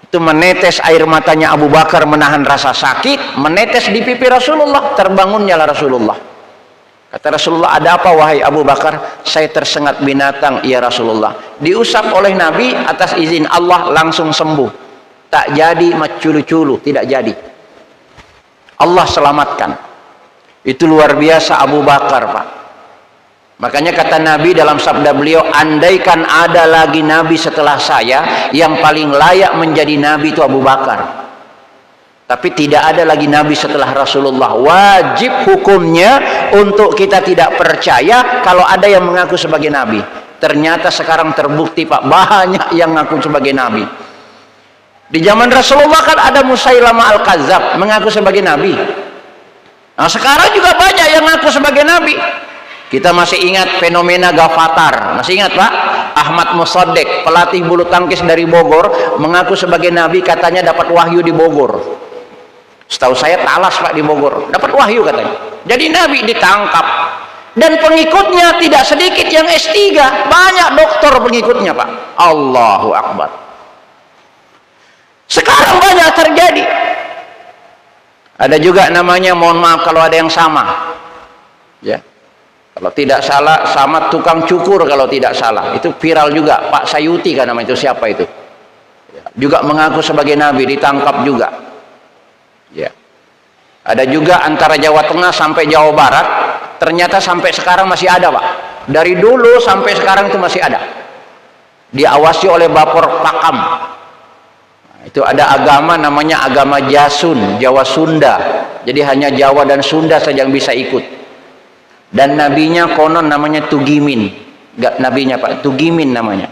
itu menetes air matanya Abu Bakar menahan rasa sakit, menetes di pipi Rasulullah, terbangunnya Rasulullah. Kata Rasulullah, ada apa wahai Abu Bakar? Saya tersengat binatang ya Rasulullah. Diusap oleh Nabi atas izin Allah, langsung sembuh. Tak jadi maculu-culu, tidak jadi. Allah selamatkan. Itu luar biasa Abu Bakar Pak. Makanya kata Nabi dalam sabda beliau, andaikan ada lagi Nabi setelah saya, yang paling layak menjadi Nabi itu Abu Bakar. Tapi tidak ada lagi Nabi setelah Rasulullah. Wajib hukumnya untuk kita tidak percaya kalau ada yang mengaku sebagai Nabi. Ternyata sekarang terbukti Pak, banyak yang mengaku sebagai Nabi. Di zaman Rasulullah kan ada Musailamah Al-Kadzab mengaku sebagai Nabi. Nah sekarang juga banyak yang mengaku sebagai Nabi. Kita masih ingat fenomena Gavatar, masih ingat Pak? Ahmad Musaddiq, pelatih bulu tangkis dari Bogor, mengaku sebagai Nabi, katanya dapat wahyu di Bogor. Setahu saya talas Pak di Bogor, dapat wahyu katanya. Jadi Nabi ditangkap. Dan pengikutnya tidak sedikit yang S3, banyak doktor pengikutnya Pak. Allahu Akbar. Sekarang banyak terjadi. Ada juga namanya, mohon maaf kalau ada yang sama. Ya. Kalau tidak salah sama tukang cukur, kalau tidak salah. Itu viral juga, Pak Sayuti kan nama itu, siapa itu? Ya. Juga mengaku sebagai Nabi, ditangkap juga. Ya. Ada juga antara Jawa Tengah sampai Jawa Barat, ternyata sampai sekarang masih ada Pak. Dari dulu sampai sekarang itu masih ada. Diawasi oleh Bapor Pakam. Nah, itu ada agama namanya agama Jasun, Jawa Sunda. Jadi hanya Jawa dan Sunda saja yang bisa ikut. Dan nabinya konon namanya Tugimin. Enggak nabinya Pak, Tugimin namanya.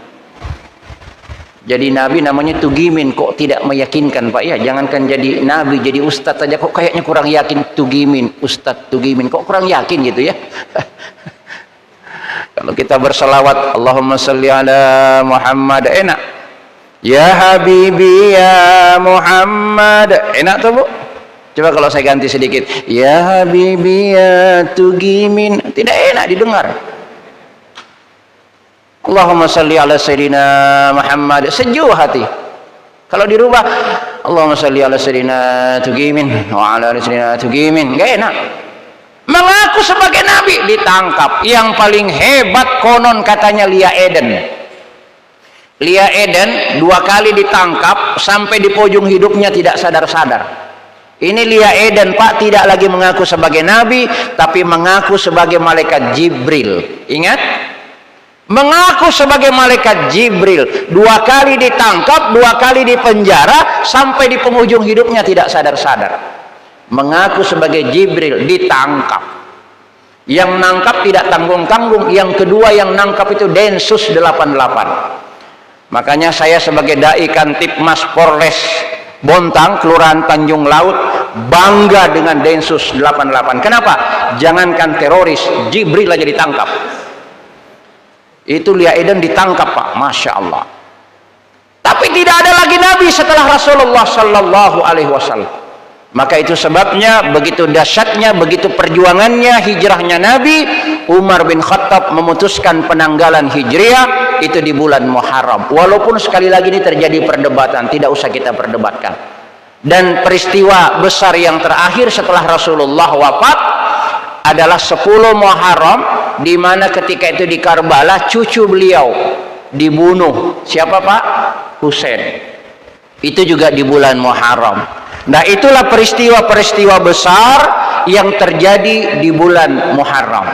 Jadi nabi namanya Tugimin, kok tidak meyakinkan Pak ya? Jangankan jadi nabi, jadi ustadz saja kok kayaknya kurang yakin. Tugimin, Ustadz Tugimin, kok kurang yakin gitu ya? Kalau kita berselawat Allahumma sholli ala Muhammad, enak. Ya Habibi ya Muhammad, enak tuh Bu? Coba kalau saya ganti sedikit, ya Habibi ya Tugimin, tidak enak didengar. Allahumma salli ala Sayyidina Muhammad, sejuk hati. Kalau dirubah Allahumma salli ala Sayyidina Tugimin wa ala Sayyidina Tugimin, gak enak. Mengaku sebagai Nabi, ditangkap. Yang paling hebat konon katanya Lia Eden. Lia Eden 2 kali ditangkap sampai di pojok hidupnya tidak sadar-sadar. Ini Lia Eden Pak tidak lagi mengaku sebagai nabi, tapi mengaku sebagai malaikat Jibril. Ingat? Mengaku sebagai malaikat Jibril. 2 kali ditangkap, 2 kali dipenjara, sampai di penghujung hidupnya tidak sadar-sadar. Mengaku sebagai Jibril, ditangkap. Yang nangkap tidak tanggung-tanggung. Yang kedua yang nangkap itu Densus 88. Makanya saya sebagai dai Kantipmas Polres Bontang, Kelurahan Tanjung Laut, bangga dengan Densus 88. Kenapa? Jangankan teroris, Jibril aja ditangkap. Itu Lia Eden ditangkap Pak, Masya Allah. Tapi tidak ada lagi Nabi setelah Rasulullah Sallallahu Alaihi Wasallam. Maka itu sebabnya begitu dahsyatnya, begitu perjuangannya, hijrahnya Nabi, Umar bin Khattab memutuskan penanggalan hijriah itu di bulan Muharram. Walaupun sekali lagi ini terjadi perdebatan, tidak usah kita perdebatkan. Dan peristiwa besar yang terakhir setelah Rasulullah wafat adalah 10 Muharram, di mana ketika itu di Karbala cucu beliau dibunuh. Siapa Pak? Husain. Itu juga di bulan Muharram. Nah, itulah peristiwa-peristiwa besar yang terjadi di bulan Muharram.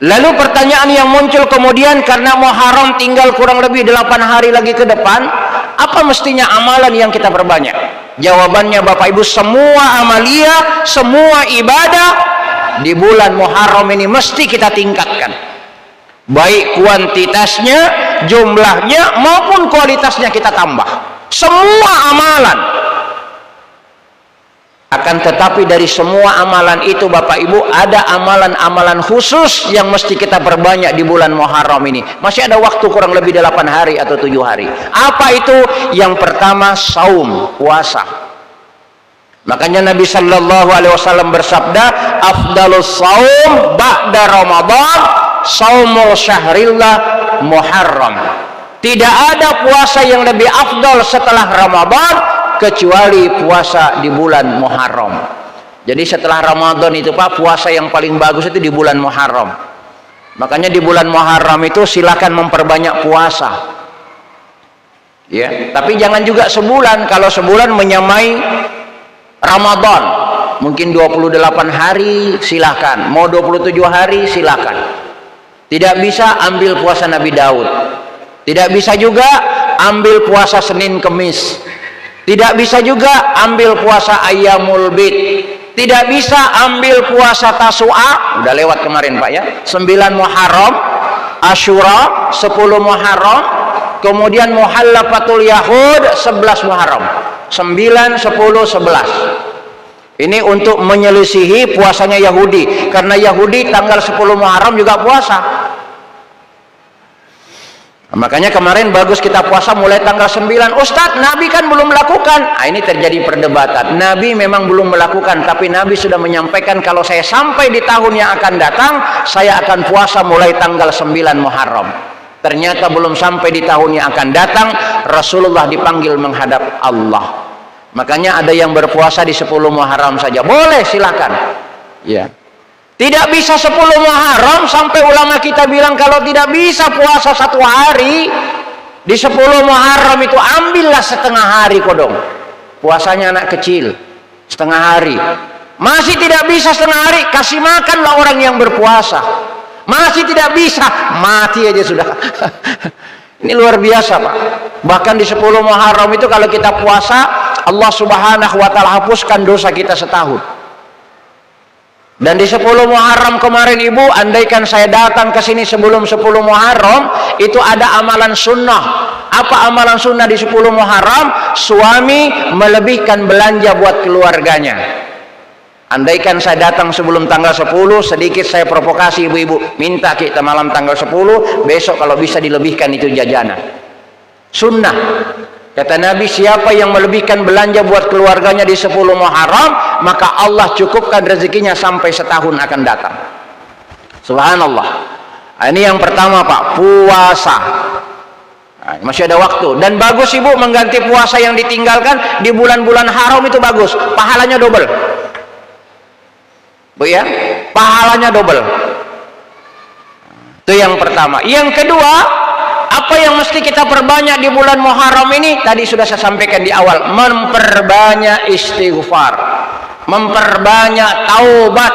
Lalu pertanyaan yang muncul kemudian, karena Muharram tinggal kurang lebih 8 hari lagi ke depan, apa mestinya amalan yang kita perbanyak? Jawabannya Bapak Ibu, semua amalia, semua ibadah di bulan Muharram ini mesti kita tingkatkan. Baik kuantitasnya, jumlahnya, maupun kualitasnya kita tambah. Semua amalan. Akan tetapi dari semua amalan itu Bapak Ibu, ada amalan-amalan khusus yang mesti kita perbanyak di bulan Muharram ini. Masih ada waktu kurang lebih 8 hari atau 7 hari. Apa itu? Yang pertama, saum, puasa. Makanya Nabi Sallallahu Alaihi Wasallam bersabda, afdalus saum ba'da Ramadan saumul syahrillah Muharram. Tidak ada puasa yang lebih afdal setelah Ramadan kecuali puasa di bulan Muharram. Jadi setelah Ramadan itu Pak, puasa yang paling bagus itu di bulan Muharram. Makanya di bulan Muharram itu silakan memperbanyak puasa. Ya, tapi jangan juga sebulan. Kalau sebulan menyamai Ramadan, mungkin 28 hari silakan, mau 27 hari silakan. Tidak bisa ambil puasa Nabi Daud. Tidak bisa juga ambil puasa Senin Kemis. Tidak bisa juga ambil puasa Ayyamul Bid. Tidak bisa ambil puasa Tasu'a, udah lewat kemarin Pak ya. 9 Muharram, Asyura 10 Muharram, kemudian Muhallafatul Yahud 11 Muharram. 9, 10, 11. Ini untuk menyelisihi puasanya Yahudi, karena Yahudi tanggal 10 Muharram juga puasa. Makanya kemarin bagus kita puasa mulai tanggal 9. Ustadz, Nabi kan belum melakukan. Nah, ini terjadi perdebatan. Nabi memang belum melakukan, tapi Nabi sudah menyampaikan kalau saya sampai di tahun yang akan datang, saya akan puasa mulai tanggal 9 Muharram. Ternyata belum sampai di tahun yang akan datang, Rasulullah dipanggil menghadap Allah. Makanya ada yang berpuasa di 10 Muharram saja. Boleh, silakan. Ya. Tidak bisa 10 Muharram, sampai ulama kita bilang kalau tidak bisa puasa 1 hari di 10 Muharram itu ambillah setengah hari kodong. Puasanya anak kecil setengah hari. Masih tidak bisa setengah hari, kasih makanlah orang yang berpuasa. Masih tidak bisa, mati aja sudah. Ini luar biasa Pak. Bahkan di 10 Muharram itu kalau kita puasa, Allah Subhanahu wa Ta'ala hapuskan dosa kita setahun. Dan di 10 Muharram kemarin Ibu, andaikan saya datang ke sini sebelum 10 Muharram, itu ada amalan sunnah. Apa amalan sunnah di 10 Muharram? Suami melebihkan belanja buat keluarganya. Andaikan saya datang sebelum tanggal 10, sedikit saya provokasi ibu-ibu, minta kita malam tanggal 10, besok kalau bisa dilebihkan itu jajanan. Sunnah. Kata Nabi, siapa yang melebihkan belanja buat keluarganya di 10 Muharram, maka Allah cukupkan rezekinya sampai setahun akan datang. Subhanallah. Nah, ini yang pertama Pak, puasa. Nah, masih ada waktu. Dan bagus Ibu mengganti puasa yang ditinggalkan di bulan-bulan haram, itu bagus. Pahalanya double. Bu ya, pahalanya double. Itu yang pertama. Yang kedua, Apa yang mesti kita perbanyak di bulan Muharram ini? Tadi sudah saya sampaikan di awal, memperbanyak istighfar, memperbanyak taubat.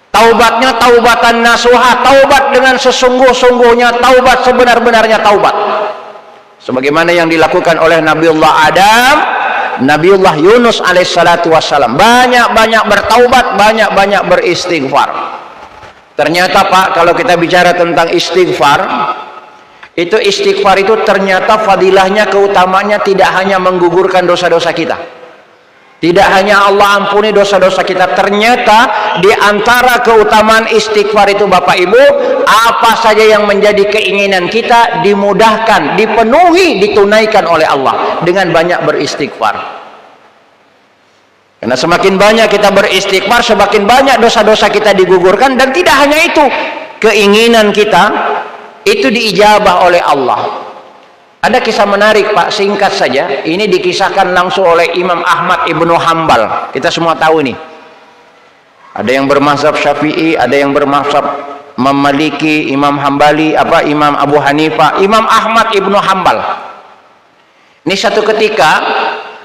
Taubatnya taubatan nasuha, taubat dengan sesungguh-sungguhnya, taubat sebenar-benarnya taubat. Sebagaimana yang dilakukan oleh Nabiullah Adam, Nabiullah Yunus alaihissalatu wassalam. Banyak-banyak bertaubat, banyak-banyak beristighfar. Ternyata Pak, kalau kita bicara tentang istighfar, itu istighfar itu ternyata fadilahnya, keutamanya tidak hanya menggugurkan dosa-dosa kita. Tidak hanya Allah ampuni dosa-dosa kita, ternyata di antara keutamaan istighfar itu Bapak Ibu, apa saja yang menjadi keinginan kita dimudahkan, dipenuhi, ditunaikan oleh Allah dengan banyak beristighfar. Karena semakin banyak kita beristighfar, semakin banyak dosa-dosa kita digugurkan. Dan tidak hanya itu, keinginan kita itu diijabah oleh Allah. Ada kisah menarik Pak, singkat saja. Ini dikisahkan langsung oleh Imam Ahmad Ibnu Hambal. Kita semua tahu nih. Ada yang bermazhab Syafi'i, ada yang bermazhab Maliki, Imam Hambali, Imam Abu Hanifah, Imam Ahmad Ibnu Hambal. Ini satu ketika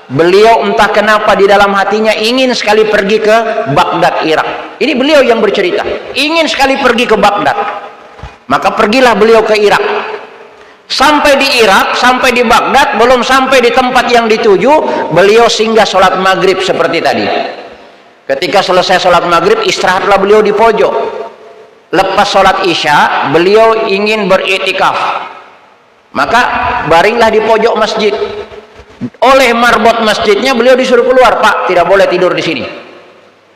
beliau entah kenapa di dalam hatinya ingin sekali pergi ke Baghdad, Irak. Ini beliau yang bercerita, ingin sekali pergi ke Baghdad. Maka pergilah beliau ke Irak. Sampai di Irak, sampai di Baghdad, belum sampai di tempat yang dituju, beliau singgah sholat maghrib seperti tadi. Ketika selesai sholat maghrib, istirahatlah beliau di pojok. Lepas sholat isya, beliau ingin beriktikaf. Maka baringlah di pojok masjid. Oleh marbot masjidnya, beliau disuruh keluar. Pak, tidak boleh tidur di sini.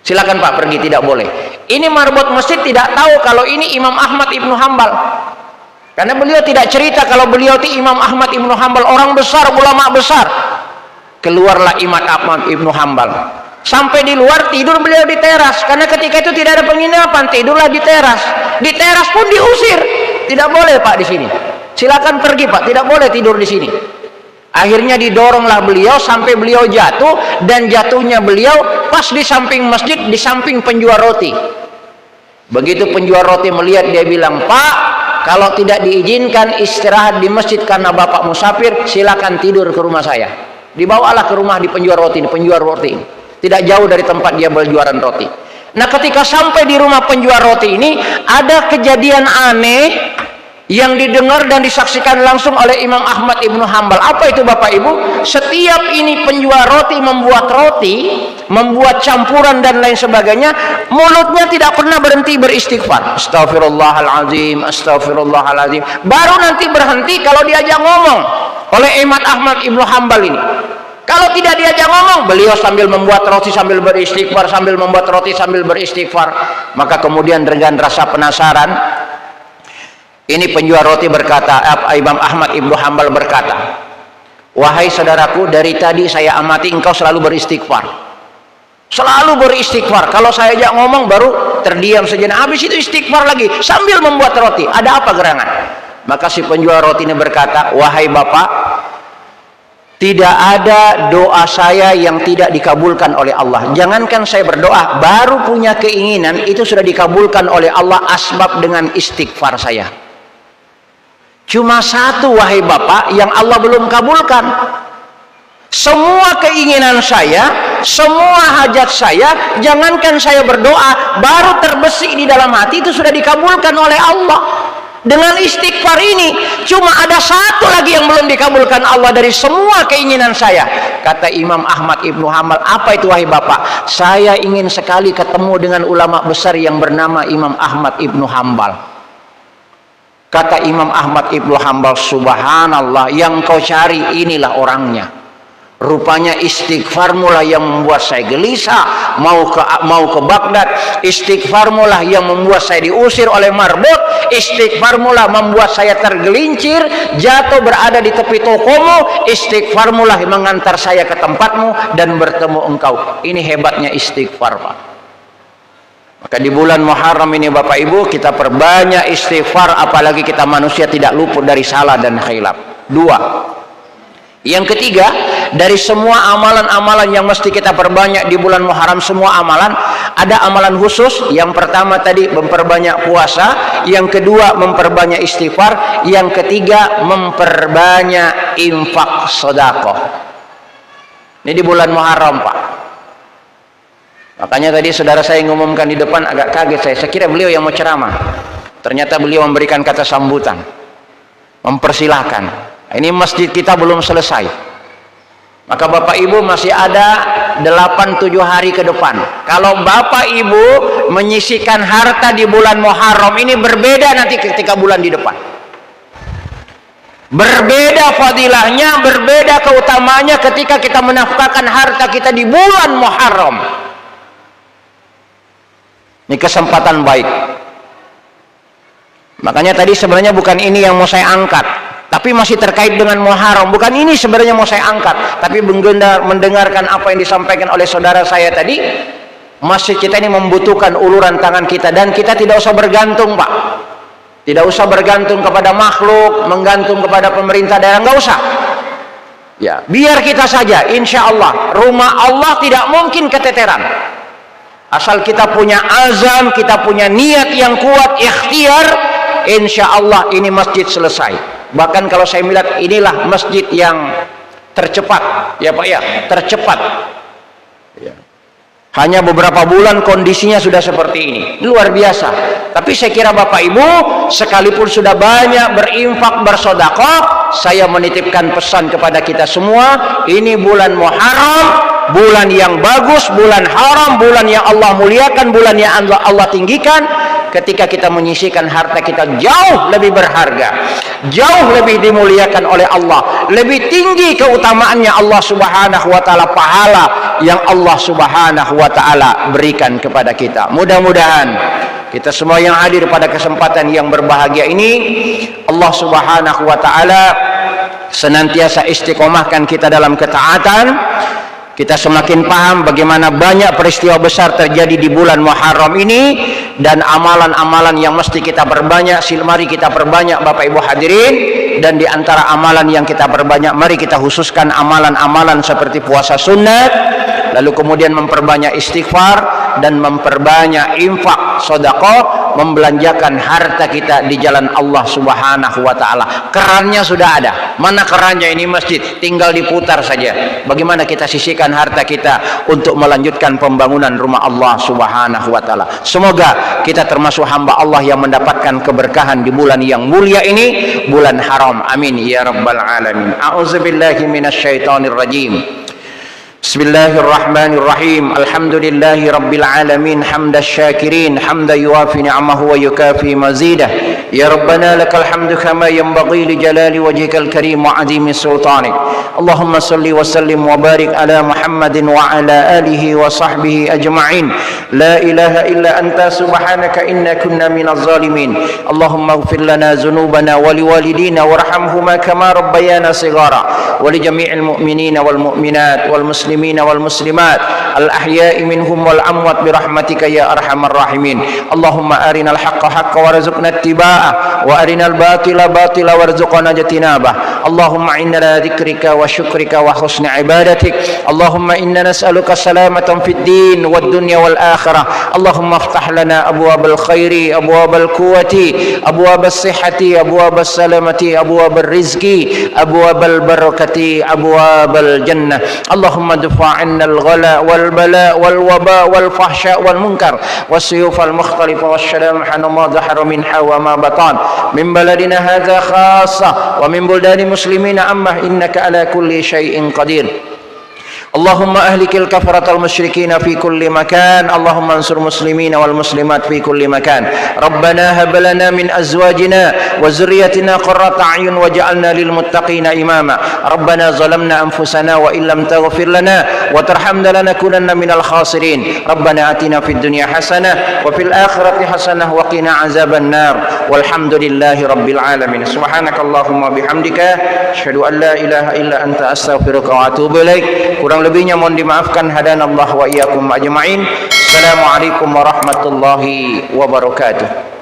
Silakan Pak pergi, tidak boleh. Ini marbot masjid tidak tahu kalau ini Imam Ahmad Ibnu Hambal. Karena beliau tidak cerita kalau beliau itu Imam Ahmad Ibnu Hambal, orang besar, ulama besar. Keluarlah Imam Ahmad Ibnu Hambal. Sampai di luar, tidur beliau di teras. Karena ketika itu tidak ada penginapan, tidurlah di teras. Di teras pun diusir. Tidak boleh Pak di sini. Silakan pergi Pak, tidak boleh tidur di sini. Akhirnya didoronglah beliau sampai beliau jatuh, dan jatuhnya beliau pas di samping masjid, di samping penjual roti. Begitu penjual roti melihat, dia bilang, Pak, kalau tidak diizinkan istirahat di masjid karena bapak musafir, silakan tidur ke rumah saya. Dibawalah ke rumah di penjual roti, tidak jauh dari tempat dia berjualan roti. Nah, ketika sampai di rumah penjual roti ini, ada kejadian aneh yang didengar dan disaksikan langsung oleh Imam Ahmad Ibnu Hambal. Apa itu Bapak Ibu? Setiap ini penjual roti membuat roti, membuat campuran dan lain sebagainya, mulutnya tidak pernah berhenti beristighfar. Astagfirullahaladzim, astagfirullahaladzim. Baru nanti berhenti kalau diajak ngomong oleh Imam Ahmad Ibnu Hambal ini. Kalau tidak diajak ngomong, beliau sambil membuat roti sambil beristighfar, sambil membuat roti sambil beristighfar. Maka kemudian dengan rasa penasaran, ini penjual roti berkata, Imam Ahmad Ibnu Hambal berkata, wahai saudaraku, dari tadi saya amati engkau selalu beristighfar. Selalu beristighfar. Kalau saya ajak ngomong baru terdiam sejenak, habis itu istighfar lagi sambil membuat roti. Ada apa gerangan? Maka si penjual roti ini berkata, wahai Bapak, tidak ada doa saya yang tidak dikabulkan oleh Allah. Jangankan saya berdoa, baru punya keinginan itu sudah dikabulkan oleh Allah asbab dengan istighfar saya. Cuma satu wahai Bapak yang Allah belum kabulkan. Semua keinginan saya, semua hajat saya, jangankan saya berdoa, baru terbesit di dalam hati itu sudah dikabulkan oleh Allah dengan istighfar ini. Cuma ada satu lagi yang belum dikabulkan Allah dari semua keinginan saya. Kata Imam Ahmad Ibnu Hambal, apa itu wahai Bapak? Saya ingin sekali ketemu dengan ulama besar yang bernama Imam Ahmad Ibnu Hambal. Kata Imam Ahmad Ibnu Hambal, subhanallah, yang kau cari inilah orangnya. Rupanya istighfarmu lah yang membuat saya gelisah, mau ke Baghdad. Istighfarmu lah yang membuat saya diusir oleh marbot. Istighfarmu lah membuat saya tergelincir, jatuh berada di tepi tokomu. Istighfarmu lah yang mengantar saya ke tempatmu dan bertemu engkau. Ini hebatnya istighfar, Pak. Maka di bulan Muharram ini Bapak Ibu, kita perbanyak istighfar, apalagi kita manusia tidak luput dari salah dan khilaf. Dua. Yang ketiga, dari semua amalan-amalan yang mesti kita perbanyak di bulan Muharram, semua amalan, ada amalan khusus. Yang pertama tadi memperbanyak puasa, yang kedua memperbanyak istighfar, yang ketiga memperbanyak infak sedekah. Ini di bulan Muharram, Pak. Makanya tadi saudara saya ngumumkan di depan, agak kaget saya kira beliau yang mau ceramah. Ternyata beliau memberikan kata sambutan, mempersilahkan. Ini masjid kita belum selesai, maka Bapak Ibu masih ada 8-7 hari ke depan. Kalau Bapak Ibu menyisihkan harta di bulan Muharram, ini berbeda nanti ketika bulan di depan. Berbeda fadilahnya, berbeda keutamaannya ketika kita menafkahkan harta kita di bulan Muharram. Ini kesempatan baik. Makanya tadi sebenarnya bukan ini yang mau saya angkat, tapi masih terkait dengan Muharram. Bukan ini sebenarnya mau saya angkat, tapi mendengarkan apa yang disampaikan oleh saudara saya tadi. Masjid kita ini membutuhkan uluran tangan kita, dan kita tidak usah bergantung, Pak. Tidak usah bergantung kepada makhluk, menggantung kepada pemerintah daerah, nggak usah. Ya, biar kita saja, insya Allah rumah Allah tidak mungkin keteteran. Asal kita punya azam, kita punya niat yang kuat, ikhtiar, insya Allah ini masjid selesai. Bahkan kalau saya melihat inilah masjid yang tercepat, ya Pak ya, tercepat. Ya. Hanya beberapa bulan kondisinya sudah seperti ini, luar biasa. Tapi saya kira Bapak Ibu, sekalipun sudah banyak berinfak, bersedekah, saya menitipkan pesan kepada kita semua, ini bulan Muharram, bulan yang bagus, bulan haram, bulan yang Allah muliakan, bulan yang Allah tinggikan. Ketika kita menyisihkan harta kita, jauh lebih berharga, jauh lebih dimuliakan oleh Allah, lebih tinggi keutamaannya Allah subhanahu wa ta'ala, pahala yang Allah subhanahu wa ta'ala berikan kepada kita. Mudah-mudahan kita semua yang hadir pada kesempatan yang berbahagia ini, Allah subhanahu wa ta'ala senantiasa istiqomahkan kita dalam ketaatan. Kita semakin paham bagaimana banyak peristiwa besar terjadi di bulan Muharram ini, dan amalan-amalan yang mesti kita perbanyak. Mari kita perbanyak Bapak Ibu hadirin. Dan di antara amalan yang kita perbanyak, mari kita khususkan amalan-amalan seperti puasa sunat, lalu kemudian memperbanyak istighfar, dan memperbanyak infak sedekah, membelanjakan harta kita di jalan Allah subhanahu wa ta'ala. Kerannya sudah ada. Mana kerannya? Ini masjid, tinggal diputar saja. Bagaimana kita sisihkan harta kita untuk melanjutkan pembangunan rumah Allah subhanahu wa ta'ala. Semoga kita termasuk hamba Allah yang mendapatkan keberkahan di bulan yang mulia ini, bulan haram. Amin ya rabbal alamin. A'udzubillahi minasyaitonir rajim. Bismillahirrahmanirrahim. Alhamdulillahi rabbil alamin, hamdas syakirin, hamda yuwafi ni'amahu wa yukafi mazidah. Ya Rabbana lakal hamdu kama yanbaghi li jalali wajhikal karim wa azimi sultanik. Allahumma salli wa sallim wa barik ala Muhammadin wa ala alihi wa sahbihi ajma'in. La ilaha illa anta subhanaka inna kunna minaz zalimin. Allahumma ighfir lana dhunubana wa liwalidina warhamhuma kama rabbayana shighara, wa li jami'il mu'minina wal mu'minat wal muslimina wal muslimat al ahya'i minhum wal amwat bi rahmatika ya arhamar rahimin. Allahumma arinal haqqa haqqan warzuqna ittiba'ah, wa arinal batila batila warzuqna ijtinabah. Allahumma inna la dzikrika wa syukrika wa husni ibadatik. Allahumma inna nas'aluka salamatan fid din wad dunya wal akhirah. Allahumma iftah lana abwabal khairi, abwabal quwwati, abwabas sihhati, abwabas salamati, abwabal rizqi, abwabal barakati, abwabal jannah. Allahumma dfa' 'anna al-ghala wal bala wal waba wal fahsya wal munkar was-suyuf al mukhtalifa wasyalama ma dhahara minha wa ma batan min baladina hadza khassa wa min buldani muslimina amma innaka ala kulli syai'in qadir. اللهم أهلك الكفرة المشركين في كل مكان. اللهم انصر المسلمين والمسلمات في كل مكان. ربنا هب لنا من أزواجنا وذريتنا قرة أعين واجعلنا للمتقين إماما. ربنا ظلمنا أنفسنا وإن لم تغفر لنا وترحمنا لنكونن من الخاسرين. ربنا آتنا في الدنيا حسنة وفي الآخرة حسنة وقنا عذاب النار. والحمد لله رب العالمين. سبحانك اللهم وبحمدك أشهد أن لا إله إلا أنت أستغفرك وأتوب إليك. Kurang lebihnya mohon dimaafkan. Hadanallahu wa iyyakum ajma'in. Assalamualaikum warahmatullahi wabarakatuh.